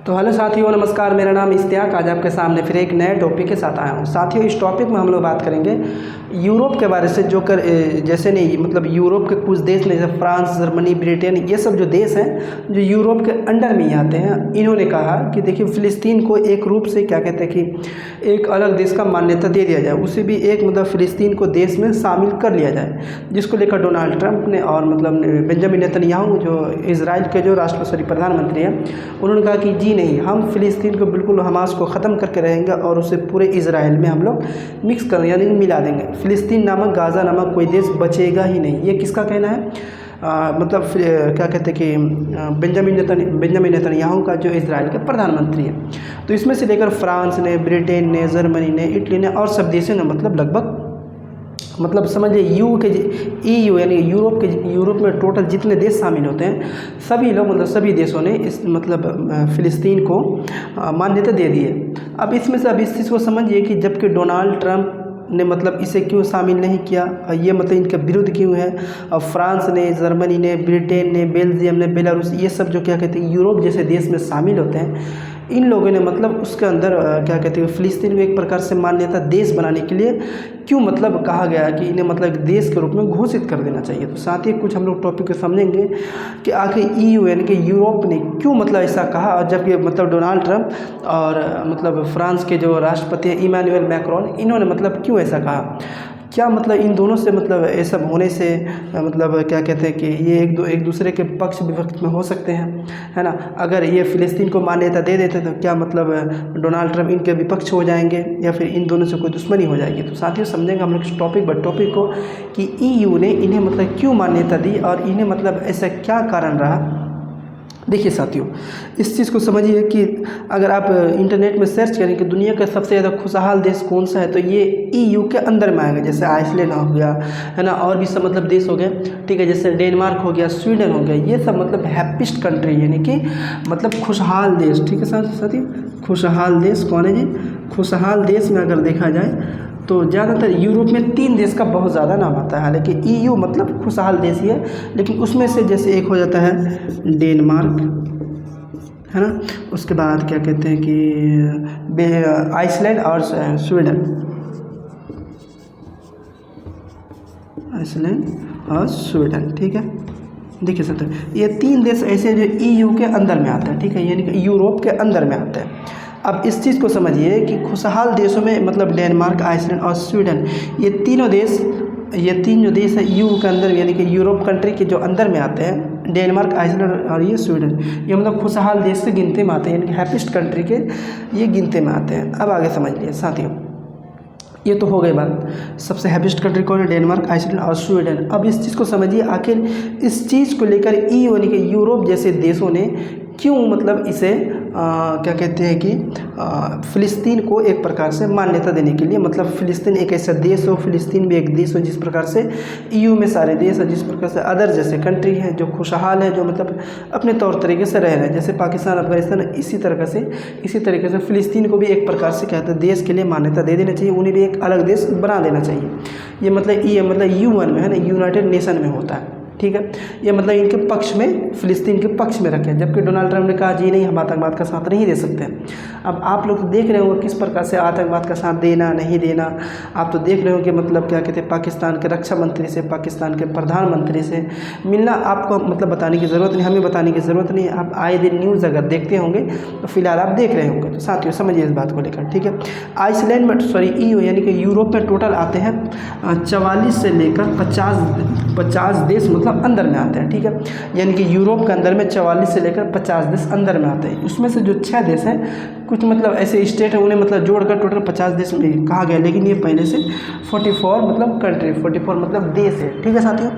तो हेलो साथियों, नमस्कार। मेरा नाम इश्तियाक। आज आपके सामने फिर एक नए टॉपिक के साथ आया हूँ। साथियों, इस टॉपिक में हम लोग बात करेंगे यूरोप के बारे से, जैसे नहीं मतलब यूरोप के कुछ देश ने, जैसे फ्रांस, जर्मनी, ब्रिटेन, ये सब जो देश हैं जो यूरोप के अंडर में ही आते हैं, इन्होंने कहा कि देखिए फ़िलिस्तीन को एक रूप से क्या कहते हैं कि एक अलग देश का मान्यता दे दिया जाए, उसे भी एक मतलब फ़िलिस्तीन को देश में शामिल कर लिया जाए, जिसको लेकर डोनाल्ड ट्रंप ने और मतलब बेंजामिन नेतन्याहू जो इजराइल के जो प्रधानमंत्री हैं, उन्होंने कहा कि जी नहीं, हम फ़िलिस्तीन को बिल्कुल हमास को ख़त्म करके रहेंगे और उसे पूरे इजराइल में हम लोग मिक्स कर यानी मिला देंगे। फ़िलिस्तीन नामक, गाज़ा नामक कोई देश बचेगा ही नहीं। ये किसका कहना है? मतलब क्या कहते हैं कि बेंजामिन नेतन्याहू का, जो इजराइल के प्रधानमंत्री है। तो इसमें से लेकर फ्रांस ने, ब्रिटेन ने, जर्मनी ने, इटली ने और सब देशों ने मतलब समझ लीजिए EU यानी यूरोप में टोटल जितने देश शामिल होते हैं, सभी लोग मतलब सभी देशों ने इस मतलब फ़िलिस्तीन को मान्यता दे दी है। अब इसमें से अब इस चीज़ को समझिए कि जबकि डोनाल्ड ट्रंप ने मतलब इसे क्यों शामिल नहीं किया, ये मतलब इनके विरुद्ध क्यों है। और फ्रांस ने, जर्मनी ने, ब्रिटेन ने, बेल्जियम ने, बेलारूस, ये सब जो क्या कहते हैं यूरोप जैसे देश में शामिल होते हैं, इन लोगों ने मतलब उसके अंदर क्या कहते हैं फ़िलिस्तीन को एक प्रकार से मान्यता देश बनाने के लिए क्यों मतलब कहा गया कि इन्हें मतलब देश के रूप में घोषित कर देना चाहिए। तो साथ ही कुछ हम लोग टॉपिक को समझेंगे कि आखिर EU यानी कि यूरोप ने क्यों मतलब ऐसा कहा, और जबकि मतलब डोनाल्ड ट्रंप और मतलब फ्रांस के जो राष्ट्रपति हैं इमैनुअल मैक्रोन, इन्होंने मतलब क्यों ऐसा कहा। क्या मतलब इन दोनों से मतलब ये सब होने से मतलब क्या कहते हैं कि ये एक दूसरे के पक्ष विपक्ष में हो सकते हैं, है ना। अगर ये फ़िलिस्तीन को मान्यता दे देते तो क्या मतलब डोनाल्ड ट्रंप इनके विपक्ष हो जाएंगे या फिर इन दोनों से कोई दुश्मनी हो जाएगी। तो साथियों, समझेंगे हम लोग इस टॉपिक को कि EU ने इन्हें मतलब क्यों मान्यता दी और इन्हें मतलब ऐसा क्या कारण रहा। देखिए साथियों, इस चीज़ को समझिए कि अगर आप इंटरनेट में सर्च करें कि दुनिया का सबसे ज़्यादा खुशहाल देश कौन सा है, तो ये EU के अंदर में आएगा। जैसे आइसलैंड हो गया, है ना, और भी सब मतलब देश हो गए, ठीक है, जैसे डेनमार्क हो गया, स्वीडन हो गया, ये सब मतलब हैप्पीस्ट कंट्री यानी कि मतलब खुशहाल देश। ठीक है साथियों, खुशहाल देश कौन है जी? खुशहाल देश में अगर देखा जाए तो ज़्यादातर यूरोप में 3 देश का बहुत ज़्यादा नाम आता है। हालांकि EU मतलब खुशहाल देश ही है, लेकिन उसमें से जैसे एक हो जाता है डेनमार्क, है ना, उसके बाद क्या कहते हैं कि आइसलैंड और स्वीडन, आइसलैंड और स्वीडन। ठीक है, देखिए सर, ये 3 देश ऐसे जो EU के अंदर में आता है, ठीक है, यानी कि यूरोप के अंदर में आता है। अब इस चीज़ को समझिए कि खुशहाल देशों में मतलब डेनमार्क, आइसलैंड और स्वीडन, ये तीन जो देश है EU के अंदर यानी कि यूरोप कंट्री के जो अंदर में आते हैं, डेनमार्क, आइसलैंड और ये स्वीडन, ये मतलब खुशहाल देश से गिनते में आते हैं, यानी कि हैप्पीस्ट कंट्री के ये गिनते में आते हैं। अब आगे समझ लिए साथियों, ये तो हो गई बात सबसे हैप्पीस्ट कंट्री कौन है, डेनमार्क, आइसलैंड और स्वीडन। अब इस चीज़ को समझिए, आखिर इस चीज़ को लेकर EU यानी कि यूरोप जैसे देशों ने क्यों मतलब इसे क्या कहते हैं कि फ़िलिस्तीन को एक प्रकार से मान्यता देने के लिए, मतलब फ़िलिस्तीन एक ऐसा देश हो, फ़िलिस्तीन भी एक देश हो, जिस प्रकार से EU में सारे देश है, जिस प्रकार से अदर जैसे कंट्री है जो खुशहाल है, जो मतलब अपने तौर तरीके से रह रहे हैं, जैसे पाकिस्तान, अफगानिस्तान, इसी तरीके से फ़िलिस्तीन को भी एक प्रकार से कहते हैं देश के लिए मान्यता दे देना चाहिए, उन्हें भी एक अलग देश बना देना चाहिए। ये मतलब UN में है ना, यूनाइटेड नेशन में होता है। ठीक है, ये मतलब इनके पक्ष में, फ़िलिस्तीन के पक्ष में रखें, जबकि डोनाल्ड ट्रंप ने कहा जी नहीं, हम आतंकवाद का साथ नहीं दे सकते। अब आप लोग तो देख रहे हो किस प्रकार से आतंकवाद का साथ देना नहीं देना, आप तो देख रहे हो कि मतलब क्या कहते हैं, पाकिस्तान के रक्षा मंत्री से, पाकिस्तान के प्रधानमंत्री से मिलना आपको मतलब बताने की ज़रूरत नहीं, हमें बताने की ज़रूरत नहीं। आप आए दिन न्यूज़ अगर देखते होंगे तो फिलहाल आप देख रहे होंगे। तो साथियों, समझिए इस बात को लेकर। ठीक है, आइसलैंड में EU यानी कि यूरोप में टोटल आते हैं 44 से लेकर 50 देश मतलब अंदर में आते हैं। ठीक है, यानी कि यूरोप के अंदर में 44 से लेकर 50 देश अंदर में आते हैं। उसमें से जो 6 देश हैं, कुछ मतलब ऐसे स्टेट हैं, उन्हें मतलब जोड़कर टोटल 50 देश में कहा गया, लेकिन ये पहले से 44 मतलब कंट्री, 44 मतलब देश है। ठीक है साथियों,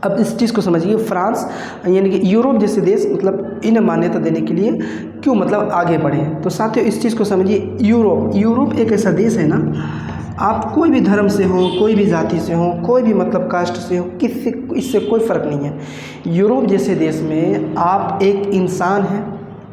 अब इस चीज़ को समझिए, फ्रांस यानी कि यूरोप जैसे देश मतलब इन्हें मान्यता देने के लिए क्यों मतलब आगे बढ़े। तो साथियों, इस चीज़ को समझिए, यूरोप एक ऐसा देश है ना, आप कोई भी धर्म से हो, कोई भी जाति से हो, कोई भी मतलब कास्ट से हो, इससे कोई फ़र्क नहीं है। यूरोप जैसे देश में आप एक इंसान हैं,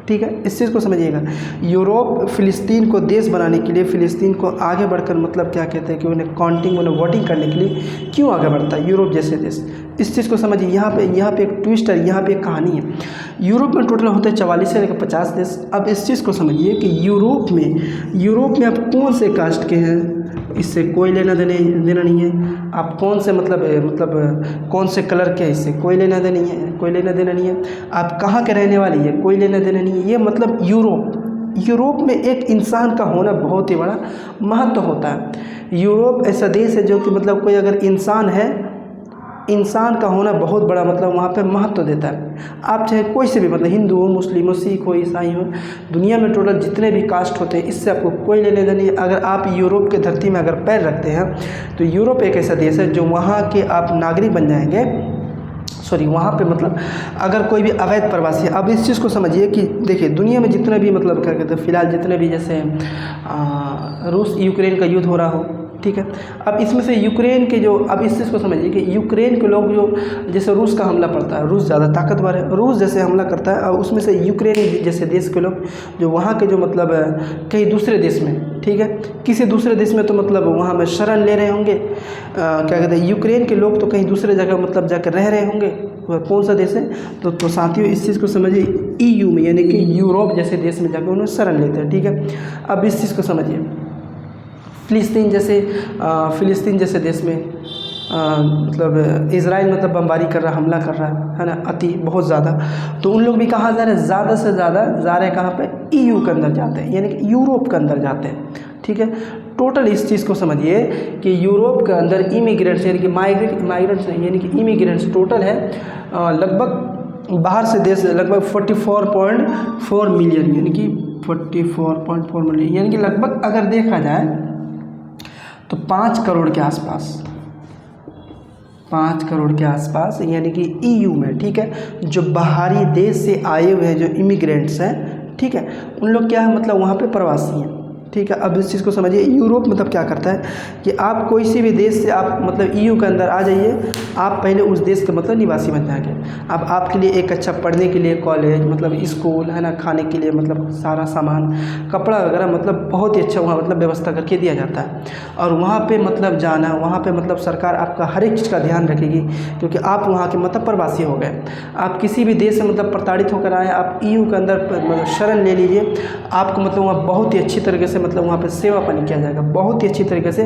ठीक है, इस चीज़ को समझिएगा। यूरोप फ़िलिस्तीन को देश बनाने के लिए, फ़िलिस्तीन को आगे बढ़कर मतलब क्या कहते हैं कि उन्हें काउंटिंग, उन्हें वोटिंग करने के लिए क्यों आगे बढ़ता है यूरोप जैसे देश, इस चीज़ को समझिए। यहाँ पे एक ट्विस्ट है, यहाँ पे एक कहानी है। यूरोप में टोटल होते हैं 44 से लेकर 50 देश। अब इस चीज़ को समझिए कि यूरोप में आप कौन से कास्ट के हैं, इससे कोई लेना देना नहीं है। आप कौन से मतलब कौन से कलर के हैं, इससे कोई लेना देना नहीं है। आप कहाँ के रहने वाली है, कोई लेना देना नहीं है। ये मतलब यूरोप में एक इंसान का होना बहुत ही बड़ा महत्व होता है। यूरोप ऐसा देश है जो कि मतलब कोई अगर इंसान है, इंसान का होना बहुत बड़ा मतलब वहाँ पे महत्व देता है। आप चाहे कोई से भी मतलब हिंदू हो, मुस्लिम हो, सिख हो, ईसाई हो, दुनिया में टोटल जितने भी कास्ट होते हैं, इससे आपको कोई लेने देना नहीं है। अगर आप यूरोप के धरती में अगर पैर रखते हैं तो यूरोप एक ऐसा देश है जो वहाँ के आप नागरिक बन जाएंगे। वहाँ पे मतलब अगर कोई भी अवैध प्रवासी है, अब इस चीज़ को समझिए कि देखिए दुनिया में जितने भी मतलब क्या कहते हैं फ़िलहाल जितने भी जैसे रूस यूक्रेन का युद्ध हो रहा हो, ठीक है। अब इसमें से यूक्रेन के जो, अब इस चीज़ को समझिए कि यूक्रेन के लोग जो जैसे रूस का हमला पड़ता है, रूस ज़्यादा ताकतवर है, रूस जैसे हमला करता है और उसमें से यूक्रेन जैसे देश के लोग जो वहाँ के जो मतलब कहीं दूसरे देश में, ठीक है, किसी दूसरे देश में तो मतलब वहाँ में शरण ले रहे होंगे, क्या कहते हैं यूक्रेन के लोग तो कहीं दूसरे जगह मतलब जाकर रह रहे होंगे। वह कौन सा देश है तो साथियों इस चीज़ को समझिए, EU में यानी कि यूरोप जैसे देश में जाकर उन्हें शरण लेते हैं, ठीक है। अब इस चीज़ को समझिए, फ़िलिस्तीन जैसे देश में मतलब इज़राइल मतलब बमबारी कर रहा, हमला कर रहा है ना, बहुत ज़्यादा। तो उन लोग भी कहाँ जा रहे हैं, ज़्यादा से ज़्यादा जा रहे हैं कहाँ पे, EU के अंदर जाते हैं, यानी कि यूरोप के अंदर जाते हैं, ठीक है। टोटल इस चीज़ को समझिए कि यूरोप के अंदर इमिग्रेंट्स यानी कि माइग्रेंट्स नहीं यानी कि इमिग्रेंट्स टोटल है लगभग बाहर से देश लगभग 44.4 मिलियन, यानी कि 44.4 मिलियन, यानी कि लगभग अगर देखा जाए तो 5 करोड़ के आसपास, यानी कि EU में, ठीक है, जो बाहरी देश से आए हुए हैं जो इमिग्रेंट्स हैं, ठीक है, उन लोग क्या है मतलब वहाँ पे प्रवासी हैं, ठीक है। अब इस चीज़ को समझिए, यूरोप मतलब क्या करता है कि आप कोई सी भी देश से आप मतलब EU के अंदर आ जाइए, आप पहले उस देश के मतलब निवासी बन जाएंगे। अब आपके लिए एक अच्छा पढ़ने के लिए कॉलेज मतलब स्कूल है ना, खाने के लिए मतलब सारा सामान, कपड़ा वगैरह मतलब बहुत ही अच्छा वहाँ मतलब व्यवस्था करके दिया जाता है। और वहाँ पे मतलब जाना, वहाँ पे मतलब सरकार आपका हर एक चीज़ का ध्यान रखेगी, क्योंकि आप वहाँ के मतलब प्रवासी हो गए। आप किसी भी देश से मतलब प्रताड़ित होकर आए, आप EU के अंदर मतलब शरण ले लीजिए, आपको मतलब वहाँ बहुत ही अच्छी तरीके से मतलब वहाँ पे सेवा पानी किया जाएगा, बहुत ही अच्छी तरीके से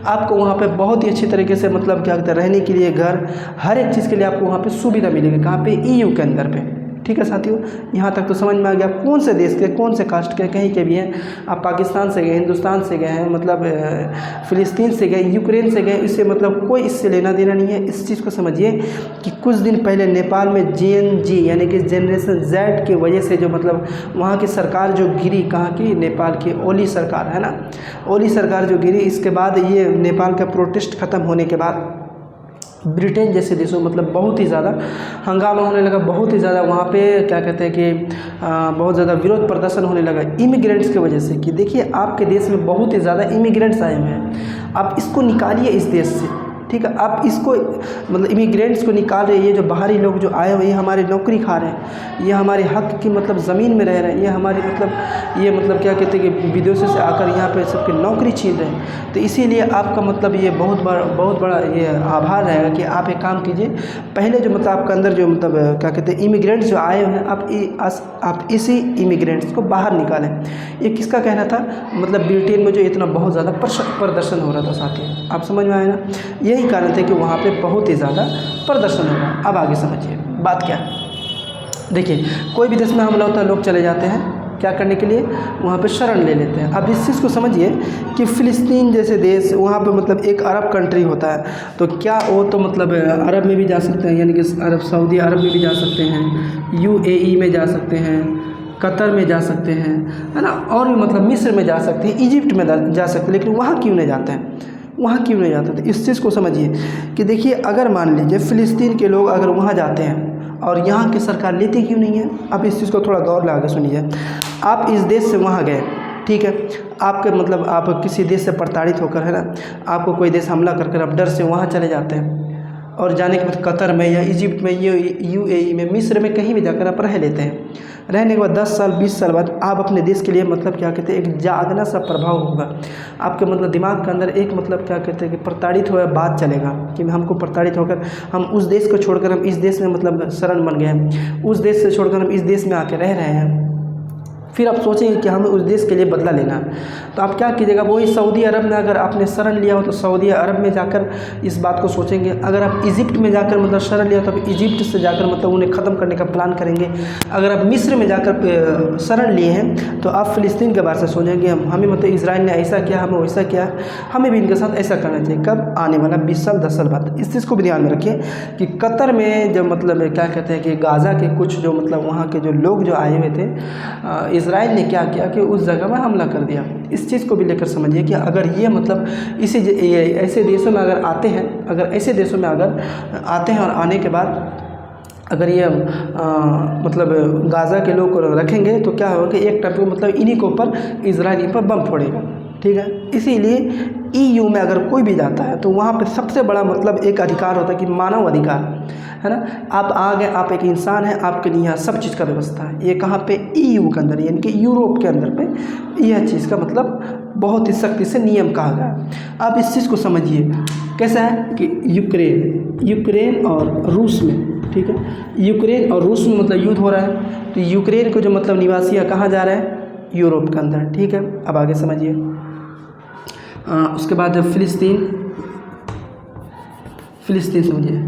आपको वहाँ पे बहुत ही अच्छी तरीके से मतलब क्या कहते हैं रहने के लिए घर, हर एक चीज़ के लिए आपको वहाँ पे सुविधा मिलेगी। कहाँ पे, EU के अंदर पे, ठीक है साथियों। यहाँ तक तो समझ में आ गया कौन से देश के, कौन से कास्ट के, कहीं के भी हैं। आप पाकिस्तान से गए, हिंदुस्तान से गए हैं, मतलब फ़िलिस्तीन से गए, यूक्रेन से गए, इससे मतलब कोई इससे लेना देना नहीं है। इस चीज़ को समझिए कि कुछ दिन पहले नेपाल में GNG यानी कि जनरेशन Z की वजह से जो मतलब वहाँ की सरकार जो गिरी, कहाँ की, नेपाल की ओली सरकार है ना, ओली सरकार जो गिरी, इसके बाद ये नेपाल का प्रोटेस्ट ख़त्म होने के बाद ब्रिटेन जैसे देशों मतलब बहुत ही ज़्यादा हंगामा होने लगा, बहुत ही ज़्यादा वहाँ पे क्या कहते हैं कि बहुत ज़्यादा विरोध प्रदर्शन होने लगा इमिग्रेंट्स की वजह से, कि देखिए आपके देश में बहुत ही ज़्यादा इमिग्रेंट्स आए हुए हैं, आप इसको निकालिए इस देश से, ठीक है। आप इसको मतलब इमिग्रेंट्स को निकाल रहे हैं, ये जो बाहरी लोग जो आए हुए ये हमारी नौकरी खा रहे हैं, ये हमारे हक की मतलब ज़मीन में रह रहे हैं, ये हमारी मतलब क्या कहते हैं कि विदेशों से आकर यहाँ पे सबकी नौकरी छीन रहे हैं। तो इसीलिए आपका मतलब ये बहुत बड़ा ये आभार रहेगा कि आप एक काम कीजिए, पहले जो मतलब आपके अंदर जो मतलब क्या कहते हैं इमिग्रेंट्स जो आए हुए हैं, आप इसी इमिग्रेंट्स को बाहर निकालें। ये किसका कहना था, मतलब ब्रिटेन में जो इतना बहुत ज़्यादा प्रदर्शन हो रहा था साथियों, आप समझ में आए ना, यही कारण थे कि वहाँ पे बहुत ही ज़्यादा प्रदर्शन होगा। अब आगे समझिए बात क्या है। देखिए कोई भी देश में हमला होता है, लोग चले जाते हैं क्या करने के लिए, वहाँ पे शरण ले लेते हैं। अब इस चीज़ को समझिए कि फ़िलिस्तीन जैसे देश, वहाँ पे मतलब एक अरब कंट्री होता है, तो क्या वो तो मतलब अरब में भी जा सकते हैं, यानी कि सऊदी अरब में भी जा सकते हैं, UAE में जा सकते हैं, कतर में जा सकते हैं, है ना, और भी मतलब मिस्र में जा सकते हैं, इजिप्ट में जा सकते हैं, लेकिन वहाँ क्यों नहीं जाते हैं, वहाँ क्यों नहीं जाते? तो इस चीज़ को समझिए कि देखिए अगर मान लीजिए फ़िलिस्तीन के लोग अगर वहाँ जाते हैं और यहाँ की सरकार लेती क्यों नहीं है। अब इस चीज़ को थोड़ा गौर लगा के सुनिए। आप इस देश से वहाँ गए, ठीक है, आपके मतलब आप किसी देश से प्रताड़ित होकर, है ना, आपको कोई देश हमला कर आप डर से वहाँ चले जाते हैं, और जाने के बाद कतर में या इजिप्ट में, UAE में, मिस्र में, कहीं भी जाकर आप रह लेते हैं। रहने के बाद 10 साल 20 साल बाद आप अपने देश के लिए मतलब क्या कहते हैं, एक जागना सा प्रभाव होगा आपके मतलब दिमाग के अंदर, एक मतलब क्या कहते हैं कि प्रताड़ित हुआ बात चलेगा कि हमको प्रताड़ित होकर हम उस देश को छोड़कर हम इस देश में मतलब शरण बन गए हैं, उस देश से छोड़कर हम इस देश में आके रह रहे हैं। फिर आप सोचेंगे कि हमें उस देश के लिए बदला लेना है, तो आप क्या कीजिएगा, वही सऊदी अरब में अगर आपने शरण लिया हो तो सऊदी अरब में जाकर इस बात को सोचेंगे। अगर आप इजिप्ट में जाकर मतलब शरण लिया तो आप इजिप्ट से जाकर मतलब उन्हें ख़त्म करने का प्लान करेंगे। अगर आप मिस्र में जाकर शरण लिए हैं तो आप फ़िलिस्तीन के बारे में सोचेंगे, हमें मतलब इजराइल ने ऐसा किया, हमें वैसा किया, हमें भी इनके साथ ऐसा करना चाहिए। कब? आने वाला 20 साल 10 साल बाद। इस चीज़ को भी ध्यान में रखिए कि कतर में जब मतलब क्या कहते हैं कि गाज़ा के कुछ जो मतलब वहाँ के जो लोग जो आए हुए थे, इजराइल ने क्या किया कि उस जगह में हमला कर दिया। इस चीज़ को भी लेकर समझिए कि अगर ये मतलब ऐसे देशों में अगर आते हैं, अगर ऐसे देशों में अगर आते हैं और आने के बाद अगर ये मतलब गाज़ा के लोग को रखेंगे तो क्या होगा कि एक टाइप मतलब इन्हीं के ऊपर इजराइल पर बम फोड़ेगा, ठीक है। इसीलिए EU में अगर कोई भी जाता है तो वहाँ पे सबसे बड़ा मतलब एक अधिकार होता है कि मानव अधिकार, है ना। आप आ गए, आप एक इंसान हैं, आपके लिए यहाँ सब चीज़ का व्यवस्था है। ये कहाँ पे? EU के अंदर, यानी कि यूरोप के अंदर पे यह चीज़ का मतलब बहुत ही सख्ती से नियम कहा गया है। अब इस चीज़ को समझिए कैसा है कि यूक्रेन और रूस में, ठीक है, यूक्रेन और रूस में मतलब युद्ध हो रहा है। तो यूक्रेन को जो मतलब निवासी है कहाँ जा रहे हैं? यूरोप के अंदर, ठीक है। अब आगे समझिए। उसके बाद फ़िलिस्तीन समझिए,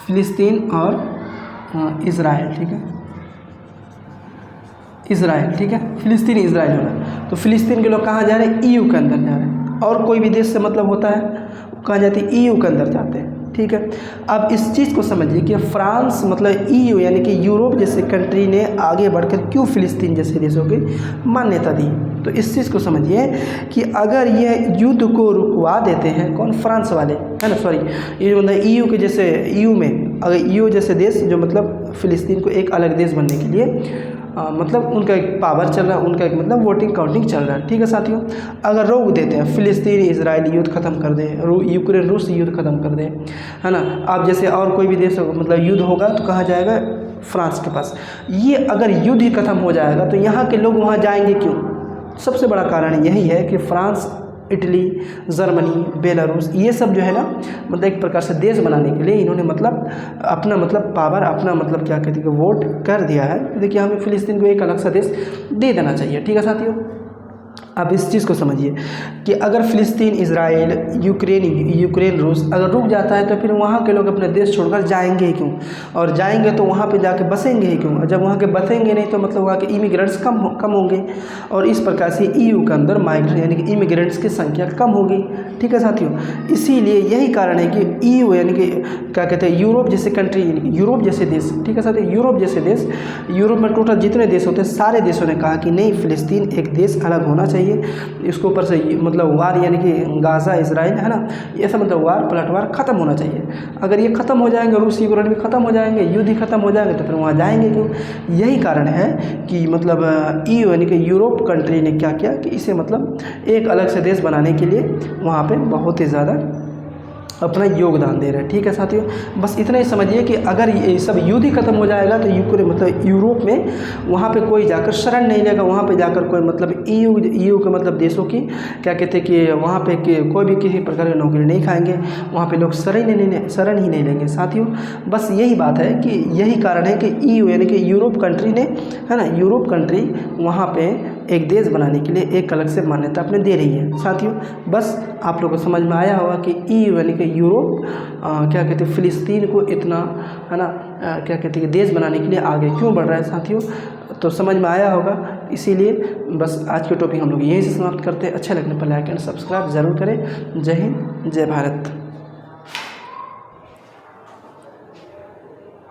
फ़िलिस्तीन और इज़राइल, ठीक है, इज़राइल, ठीक है, फ़िलिस्तीन इज़राइल हो रहा है। तो फ़िलिस्तीन के लोग कहाँ जा रहे हैं? EU के अंदर जा रहे हैं। और कोई भी देश से मतलब होता है कहाँ जाते हैं? EU के अंदर जाते हैं, ठीक है। अब इस चीज़ को समझिए कि फ्रांस मतलब EU यानी कि यूरोप जैसे कंट्री ने आगे बढ़कर क्यों फ़िलिस्तीन जैसे देशों की मान्यता दी। तो इस चीज़ को समझिए कि अगर यह युद्ध को रुकवा देते हैं, कौन? फ्रांस वाले, है ना, सॉरी, ये मतलब EU के जैसे EU में अगर EU जैसे देश जो मतलब फ़िलिस्तीन को एक अलग देश बनने के लिए मतलब उनका एक पावर चल रहा है, उनका एक मतलब वोटिंग काउंटिंग चल रहा है, ठीक है साथियों। अगर रोक देते हैं, फ़िलिस्तीन इजराइल युद्ध ख़त्म कर दें, यूक्रेन रूस युद्ध ख़त्म कर दें, है ना। अब जैसे और कोई भी देश मतलब युद्ध होगा तो कहाँ जाएगा? फ्रांस के पास। ये अगर युद्ध ही ख़त्म हो जाएगा तो यहाँ के लोग वहाँ जाएंगे क्यों? सबसे बड़ा कारण यही है कि फ्रांस, इटली, जर्मनी, बेलारूस, ये सब जो है ना मतलब एक प्रकार से देश बनाने के लिए इन्होंने मतलब अपना मतलब पावर, अपना मतलब क्या कहते हैं वोट कर दिया है। देखिए हमें फ़िलिस्तीन को एक अलग सा देश दे देना चाहिए, ठीक है साथियों। अब इस चीज़ को समझिए कि अगर फ़िलिस्तीन, इजराइल, यूक्रेन, रूस अगर रुक जाता है तो फिर वहाँ के लोग अपने देश छोड़कर जाएंगे ही क्यों? और जाएंगे तो वहाँ पे जाके बसेंगे ही क्यों? जब वहाँ के बसेंगे नहीं तो मतलब वहाँ के इमिग्रेंट्स कम होंगे और इस प्रकार से EU के अंदर माइग्रेंट यानी कि इमिग्रेंट्स की संख्या कम होगी, ठीक है साथियों। इसीलिए यही कारण है कि EU यानी कि क्या कहते हैं यूरोप जैसे कंट्री, यूरोप जैसे देश, ठीक है साथियों, यूरोप जैसे देश, यूरोप में टोटल जितने देश होते हैं सारे देशों ने कहा कि नहीं, फ़िलिस्तीन एक देश अलग होना चाहिए। इसके ऊपर से मतलब वार यानी कि गाज़ा इजराइल, है ना, ये सब मतलब वार पलटवार ख़त्म होना चाहिए। अगर ये ख़त्म हो जाएंगे, रूस यूक्रेन भी ख़त्म हो जाएंगे, युद्ध ही ख़त्म हो जाएंगे तो फिर वहाँ जाएंगे क्यों? यही कारण है कि मतलब EU यानी कि यूरोप कंट्री ने क्या किया कि इसे मतलब एक अलग से देश बनाने के लिए वहाँ पे बहुत ही ज़्यादा अपना योगदान दे रहे हैं, ठीक है साथियों। बस इतना ही समझिए कि अगर ये सब युद्ध ही खत्म हो जाएगा तो यूक्रेन मतलब यूरोप में वहाँ पे कोई जाकर शरण नहीं लेगा, वहाँ पे जाकर कोई मतलब EU के मतलब देशों की क्या कहते हैं कि वहाँ पे कोई भी किसी प्रकार की नौकरी नहीं खाएंगे, वहाँ पे लोग शरण ही नहीं लेंगे साथियों। बस यही बात है कि यही कारण है कि EU यानी कि यूरोप कंट्री ने, है ना, यूरोप कंट्री वहाँ पर एक देश बनाने के लिए एक अलग से मान्यता अपने दे रही है साथियों। बस आप लोगों को समझ में आया होगा कि EU यानी कि यूरोप क्या कहते हैं फ़िलिस्तीन को इतना, है ना, क्या कहते हैं देश बनाने के लिए आगे क्यों बढ़ रहा है साथियों। तो समझ में आया होगा। इसीलिए बस आज के टॉपिक हम लोग यहीं से समाप्त करते हैं। अच्छा लगने पर लाइक एंड सब्सक्राइब ज़रूर करें। जय हिंद, जय भारत।